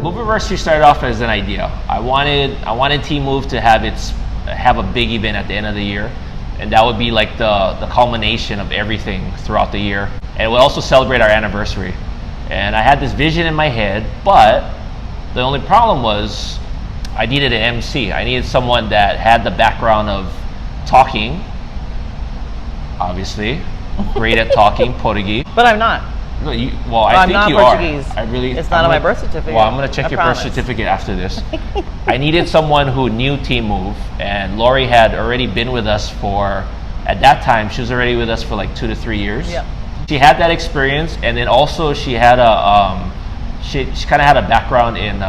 Moverversary started off as an idea. I wanted Team Move to have a big event at the end of the year, and that would be like the culmination of everything throughout the year. And it would also celebrate our anniversary. And I had this vision in my head, but the only problem was I needed an MC. I needed someone that had the background of talking, obviously, great at talking, Portuguese. But I'm not. No, I think you Portuguese. Are. I really. It's not on my birth certificate. Well, I'm gonna check your birth certificate after this. I needed someone who knew Team Move, and Lori had already been with us for. At that time, she was already with us for like 2 to 3 years. Yeah. She had that experience, and then also she had she kind of had a background in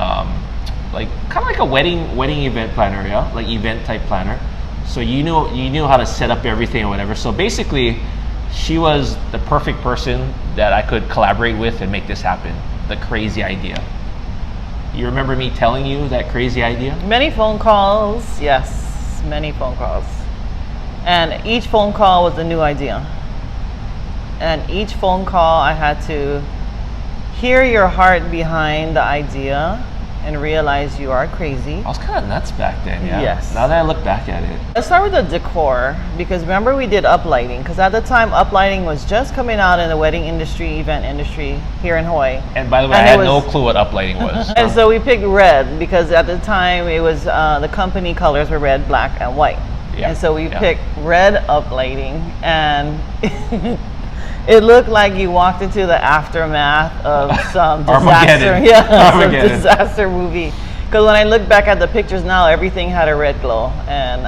like kind of like a wedding event planner, yeah, like event type planner. So you knew how to set up everything or whatever. So basically, she was the perfect person that I could collaborate with and make this happen. The crazy idea. You remember me telling you that crazy idea? Many phone calls, yes, many phone calls. And each phone call was a new idea. And each phone call I had to hear your heart behind the idea and realize you are crazy. I was kind of nuts back then, yeah. Yes. Now that I look back at it. Let's start with the decor, because remember we did uplighting, because at the time uplighting was just coming out in the wedding industry, event industry here in Hawaii. And by the way, I had no clue what uplighting was. And so we picked red because at the time it was the company colors were red, black, and white. Yeah. And so we picked red uplighting, and it looked like you walked into the aftermath of some disaster. Some disaster movie. Because when I look back at the pictures now, everything had a red glow, and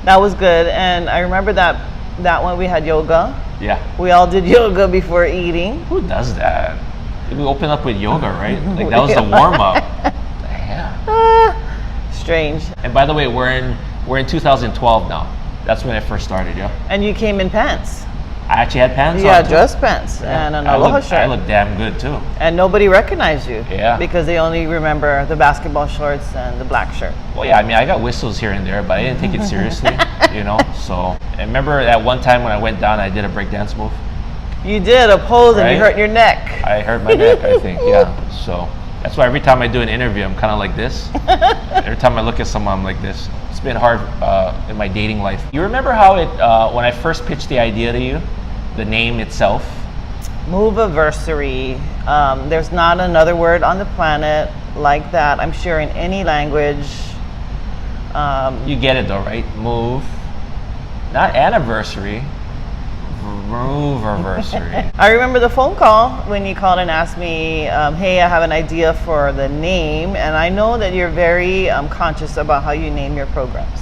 that was good. And I remember that one we had yoga. Yeah. We all did yoga before eating. Who does that? We opened up with yoga, right? Like that was the warm up. Yeah. Strange. And by the way, we're in 2012 now. That's when I first started, yeah. And you came in pants. I actually had pants on. Yeah, dress pants and an aloha shirt. I look damn good too. And nobody recognized you. Yeah. Because they only remember the basketball shorts and the black shirt. Well, yeah, I mean, I got whistles here and there, but I didn't take it seriously, you know. So, I remember at one time when I went down, I did a breakdance move. You did a pose, right? And you hurt your neck. I hurt my neck, I think, yeah. So. That's why every time I do an interview, I'm kind of like this. Every time I look at someone, I'm like this. It's been hard in my dating life. You remember how when I first pitched the idea to you, the name itself? Moverversary. There's not another word on the planet like that, I'm sure, in any language. You get it though, right? Move. Not anniversary. Moverversary. I remember the phone call when you called and asked me, hey, I have an idea for the name, and I know that you're very conscious about how you name your programs.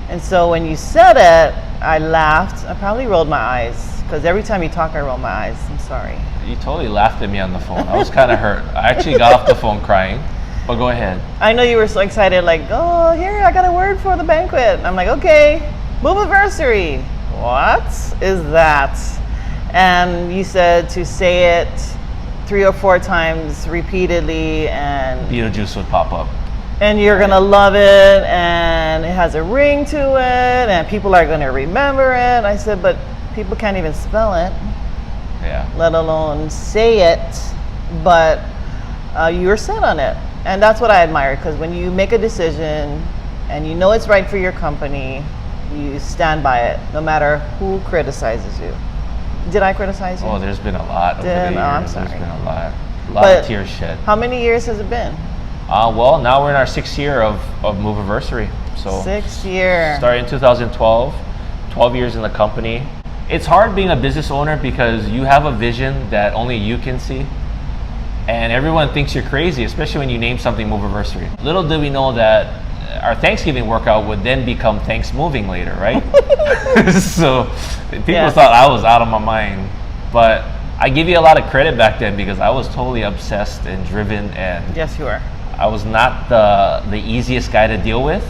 And so when you said it, I laughed. I probably rolled my eyes, because every time you talk, I roll my eyes. I'm sorry. You totally laughed at me on the phone. I was kind of hurt. I actually got off the phone crying, but go ahead. I know you were so excited, like, oh, here, I got a word for the banquet. I'm like, okay, Moverversary. What is that? And you said to say it 3 or 4 times repeatedly, and Beetlejuice would pop up. And you're gonna love it, and it has a ring to it, and people are gonna remember it. I said, but people can't even spell it. Yeah. Let alone say it. But you were set on it, and that's what I admire. Because when you make a decision and you know it's right for your company, you stand by it, no matter who criticizes you. Did I criticize you? Oh, there's been a lot over the years. I'm sorry. There's been a lot of tears shed. How many years has it been? Well, now we're in our 6th year of Moverversary. So 6th year. Started in 2012, 12 years in the company. It's hard being a business owner because you have a vision that only you can see. And everyone thinks you're crazy, especially when you name something Moverversary. Little did we know that our Thanksgiving workout would then become Thanks Moving later, right? So people thought I was out of my mind. But I give you a lot of credit back then because I was totally obsessed and driven, and yes, you were. I was not the easiest guy to deal with.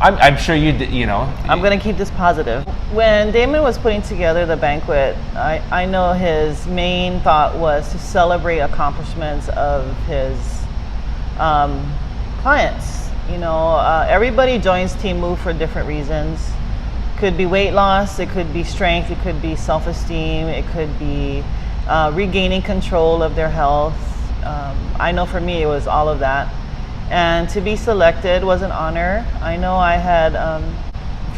I'm sure you know. I'm gonna keep this positive. When Damon was putting together the banquet, I know his main thought was to celebrate accomplishments of his clients. You know, everybody joins Team Move for different reasons. Could be weight loss, it could be strength, it could be self-esteem, it could be regaining control of their health, I know for me it was all of that. And to be selected was an honor. I know I had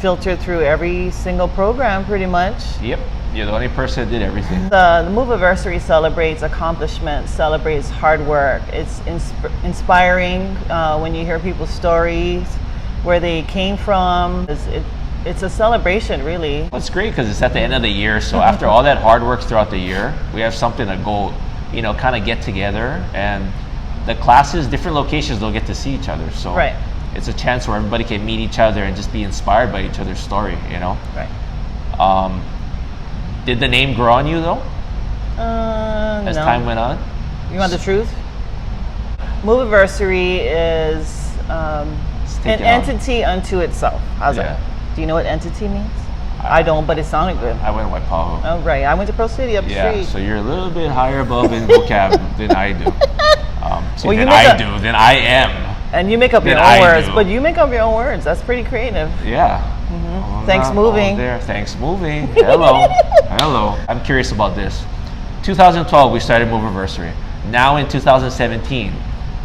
filtered through every single program pretty much. Yep, you're the only person that did everything. The Moverversary celebrates accomplishment, celebrates hard work. It's inspiring when you hear people's stories, where they came from. It's a celebration, really. Well, it's great because it's at the end of the year, so after all that hard work throughout the year, we have something to go, kind of get together, and the classes, different locations, they'll get to see each other. So right. It's a chance where everybody can meet each other and just be inspired by each other's story, Right. Did the name grow on you though? As no. time went on? You want the truth? Moverversary is an entity unto itself. How's that? Do you know what entity means? I don't, but it sounded good. I went to Waipahu. Oh, right. I went to Pro City up the street. So you're a little bit higher above in vocab than I do. Well, than I am. And you make up your own words, but you make up your own words. That's pretty creative. Yeah. Mm-hmm. Thanks moving. Thanks moving. Hello. Hello. I'm curious about this. 2012, we started Moverversary. Now in 2017,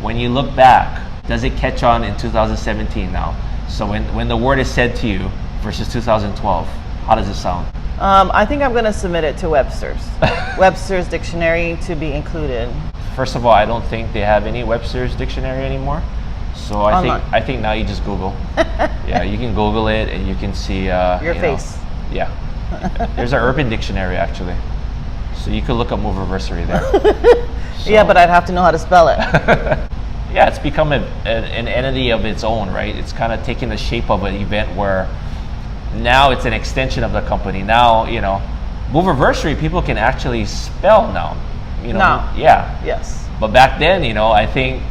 when you look back, does it catch on in 2017 now? So when the word is said to you versus 2012, how does it sound? I think I'm going to submit it to Webster's. Webster's dictionary to be included. First of all, I don't think they have any Webster's dictionary anymore. So I think now you just Google. Yeah, you can Google it and you can see your face. Yeah. There's an Urban Dictionary actually. So you could look up Moverversary there. So, yeah, but I'd have to know how to spell it. Yeah, it's become an entity of its own, right? It's kind of taking the shape of an event where now it's an extension of the company. Now, Moverversary, people can actually spell now. Now. Yeah. Yes. But back then, I think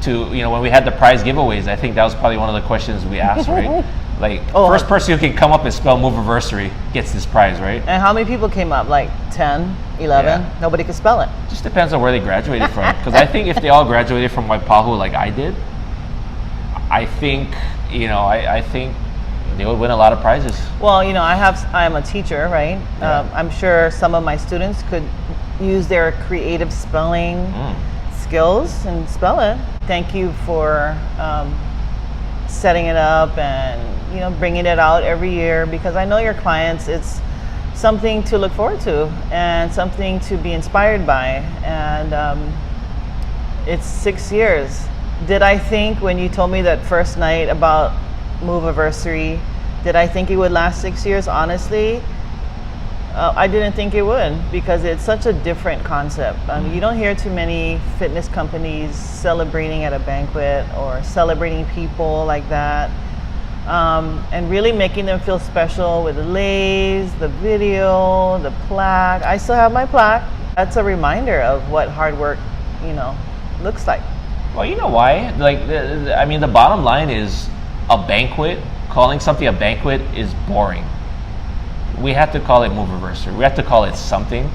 when we had the prize giveaways, I think that was probably one of the questions we asked, right? Like, first person who can come up and spell Moverversary gets this prize, right? And how many people came up? Like 10, 11? Yeah. Nobody could spell it. Just depends on where they graduated from. Because I think if they all graduated from Waipahu like I did, I think they would win a lot of prizes. Well, I'm a teacher, right? Yeah. I'm sure some of my students could use their creative spelling skills and spell it. Thank you for setting it up and bringing it out every year, because I know your clients, it's something to look forward to and something to be inspired by. And it's 6 years. Did I think when you told me that first night about Moverversary, did I think it would last 6 years? Honestly, I didn't think it would, because it's such a different concept. You don't hear too many fitness companies celebrating at a banquet or celebrating people like that, and really making them feel special with the lays, the video, the plaque. I still have my plaque. That's a reminder of what hard work, looks like. Well, you know why? Like, the bottom line is a banquet. Calling something a banquet is boring. We have to call it Moverversary. We have to call it something.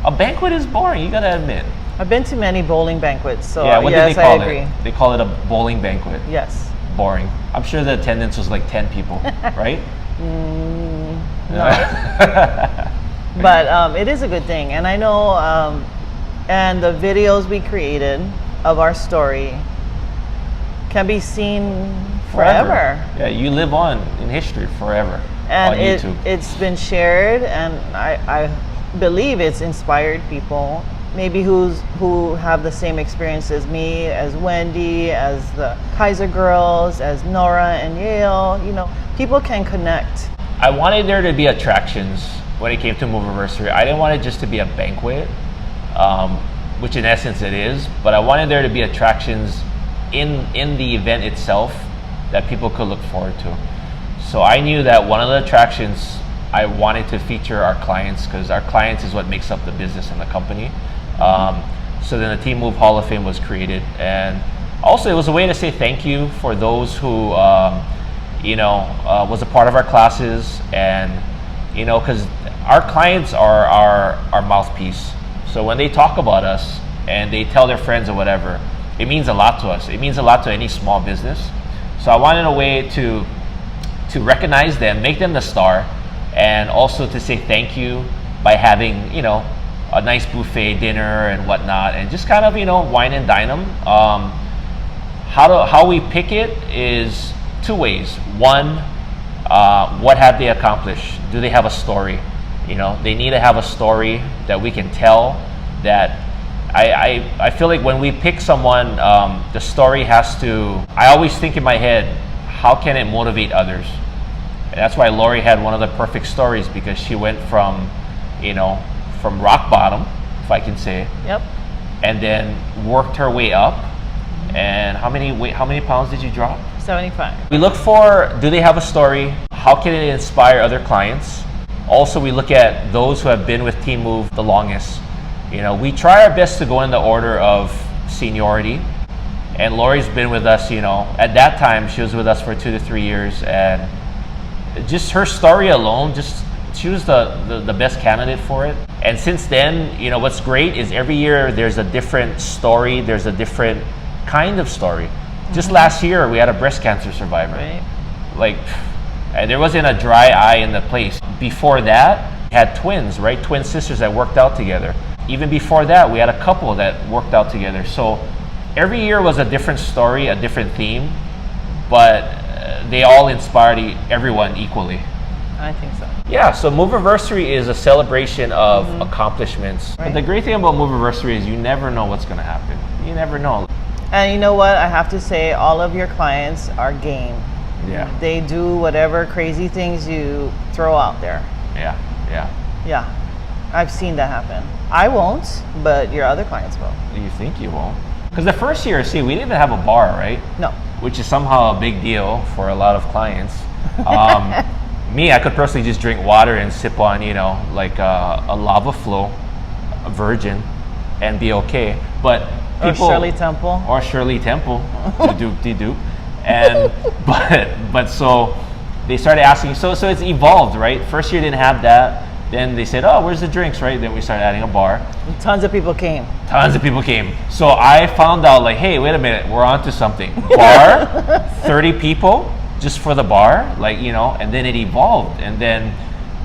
A banquet is boring, you gotta admit. I've been to many bowling banquets, so yeah, what yes, did they call I agree. They call it a bowling banquet. Yes. Boring. I'm sure the attendance was like 10 people, right? No. But it is a good thing. And I know, and the videos we created of our story can be seen forever. Yeah, you live on in history forever. And on YouTube. It's been shared, and I believe it's inspired people, maybe who have the same experience as me, as Wendy, as the Kaiser girls, as Nora and Yale. People can connect. I wanted there to be attractions when it came to Moverversary. I didn't want it just to be a banquet, which in essence it is, but I wanted there to be attractions in the event itself that people could look forward to. So I knew that one of the attractions, I wanted to feature our clients, because our clients is what makes up the business and the company. So then the Team Move Hall of Fame was created, and also it was a way to say thank you for those who was a part of our classes, and because our clients are our mouthpiece. So when they talk about us and they tell their friends or whatever, it means a lot to us. It means a lot to any small business. So I wanted a way to recognize them, make them the star, and also to say thank you by having a nice buffet dinner and whatnot, and just kind of, wine and dine them. How we pick it is two ways. One, what have they accomplished? Do they have a story? They need to have a story that we can tell. That I feel like when we pick someone, the story has to, I always think in my head, how can it motivate others? And that's why Lori had one of the perfect stories, because she went from rock bottom, if I can say, yep, and then worked her way up. And how many pounds did you drop? 75. We look for, do they have a story? How can it inspire other clients? Also, we look at those who have been with Team Move the longest. We try our best to go in the order of seniority. And Lori's been with us, at that time, she was with us for 2 to 3 years. And just her story alone, she was the best candidate for it. And since then, what's great is every year there's a different story, there's a different kind of story. Just last year, we had a breast cancer survivor. Right. Like, there wasn't a dry eye in the place. Before that, we had twins, right? Twin sisters that worked out together. Even before that, we had a couple that worked out together. So every year was a different story, a different theme, but they all inspired everyone equally. I think so. Yeah, so Moverversary is a celebration of accomplishments. Right. But the great thing about Moverversary is you never know what's going to happen. You never know. And you know what? I have to say, all of your clients are game. Yeah. They do whatever crazy things you throw out there. Yeah. Yeah. I've seen that happen. I won't, but your other clients will. You think you won't? Because the first year, we didn't even have a bar, right? No. Which is somehow a big deal for a lot of clients. Me, I could personally just drink water and sip on, like a lava flow, a virgin, and be okay. But people, Shirley Temple. de-doop. And but so they started asking. So it's evolved, right? First year didn't have that. Then they said, "Oh, where's the drinks?" Right? Then we started adding a bar. Tons of people came. So I found out, like, hey, wait a minute, we're onto something. Bar, 30 people just for the bar, and then it evolved. And then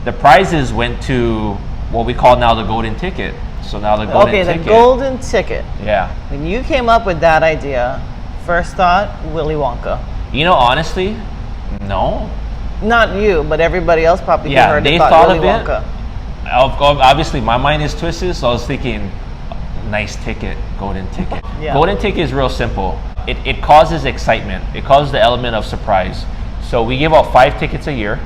the prizes went to what we call now the golden ticket. So now the golden ticket. Okay, the golden ticket. Yeah. When you came up with that idea, first thought, Willy Wonka. Honestly, no. Not you, but everybody else probably heard they about thought Willy of Wonka. it. Obviously, my mind is twisted, so I was thinking, nice ticket, golden ticket. Yeah. Golden ticket is real simple. It causes excitement. It causes the element of surprise. So we give out 5 tickets a year,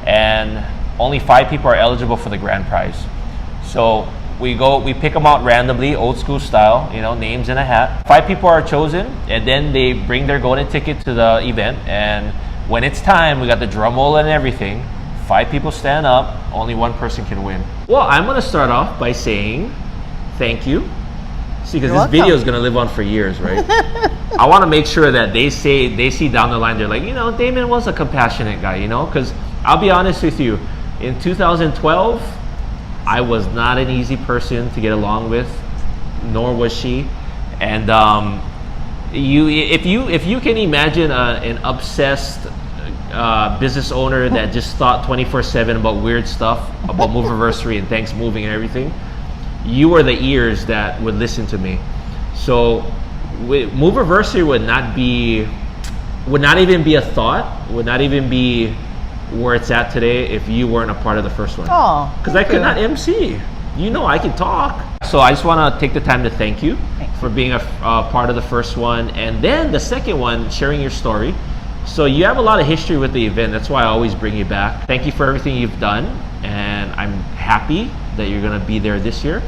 and only 5 people are eligible for the grand prize. So we pick them out randomly, old school style, names in a hat. 5 people are chosen, and then they bring their golden ticket to the event. And when it's time, we got the drum roll and everything. 5 people stand up, only 1 person can win. Well, I'm gonna start off by saying thank you. See, because this video is gonna live on for years, right? I wanna make sure that they see down the line, they're like, Damon was a compassionate guy, because I'll be honest with you, in 2012, I was not an easy person to get along with, nor was she. And if you can imagine an obsessed business owner that just thought 24/7 about weird stuff, about Moverversary and Thanks Moving and everything, you were the ears that would listen to me. So Moverversary would not even be a thought, would not even be where it's at today if you weren't a part of the first one. Oh, because I could not MC. I can talk. So I just want to take the time to thank you for being a part of the first one, and then the second one, sharing your story. So you have a lot of history with the event. That's why I always bring you back. Thank you for everything you've done, and I'm happy that you're going to be there this year,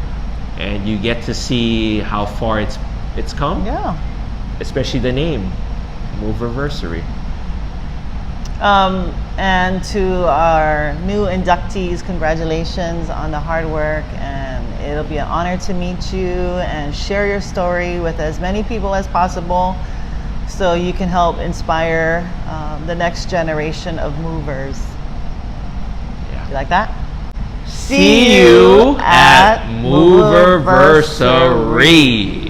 and you get to see how far it's come. Yeah. Especially the name, Moverversary. And to our new inductees, congratulations on the hard work, and it'll be an honor to meet you and share your story with as many people as possible, so you can help inspire the next generation of movers. Yeah. You like that? See you at Moverversary.